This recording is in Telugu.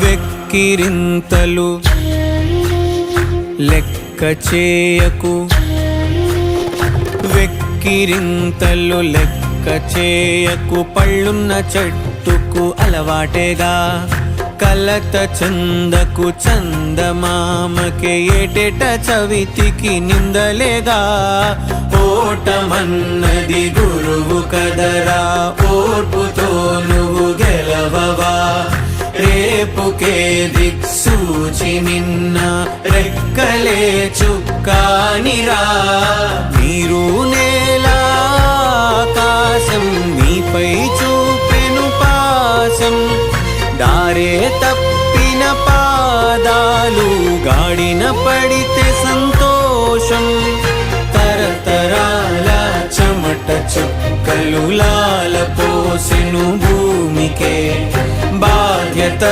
వెక్కిరింతలు లెక్క చేయకు, వెక్కిరింతలు లెక్క చేయకు. పళ్ళున్న చెట్టుకు అలవాటేగా, కలత చందకు చందమామకే ఏటేట చవితికి నిందలేగా. ఓటమన్నది గురువు కదరా, ఓర్పుతో నువ్వు గెలవవా. రేపుకే దిక్సూచి నిన్న రెక్కలే చుక్కానిరా. నీరు నేల ఆకాశం నీపై చూపెను పాశం, దారే తప్పిన పాదాలు గాడిన పడితే సంతోషం. తరతరాల చెమట చుక్కలు లాల పోసెను భూమికే, బాధ్యత